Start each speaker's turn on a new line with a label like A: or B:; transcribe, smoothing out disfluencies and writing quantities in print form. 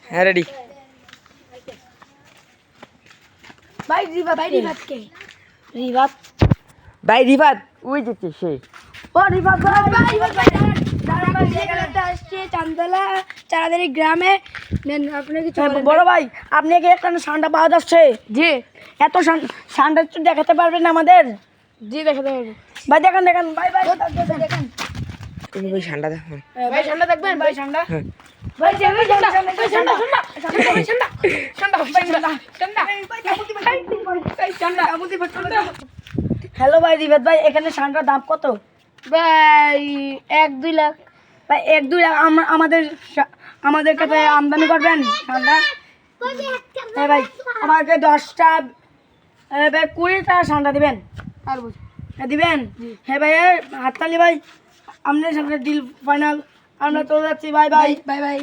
A: হ্যাঁ রেডি
B: ভাই রিভাত কে রিভাত
A: ভাই রিফাত ওই যেতে সে
B: ও রিভাত ভাই আসছে চান্দলা চারাদারি গ্রামে আপনি কিছু বড় ভাই আপনি কি এখানে সান্ডা পাওয়া যাচ্ছে জি এত সান্ডা একটু দেখাতে পারবেন আমাদের জি দেখাতে পারবো ভাই দেখেন ভাই দেখেন
A: তুমি ওই ঠান্ডা দেখো
B: ভাই সান্ডা দেখবেন ভাই সান্ডা
A: হ্যাঁ
B: ভাই হ্যালো ভাই রিভাত ভাই এখানে সান্ডার দাম কত ভাই 1-2 লাখ ভাই 1-2 লাখ আমাদের কাছে আমদানি করবেন সান্ডা হ্যাঁ ভাই আমাকে 10টা ভাই 20টা সান্ডা দিবেন আর দিবেন হ্যাঁ ভাই হাততালি ভাই আপনার সাথে ডিল ফাইনাল আমরা চলে যাচ্ছি বাই বাই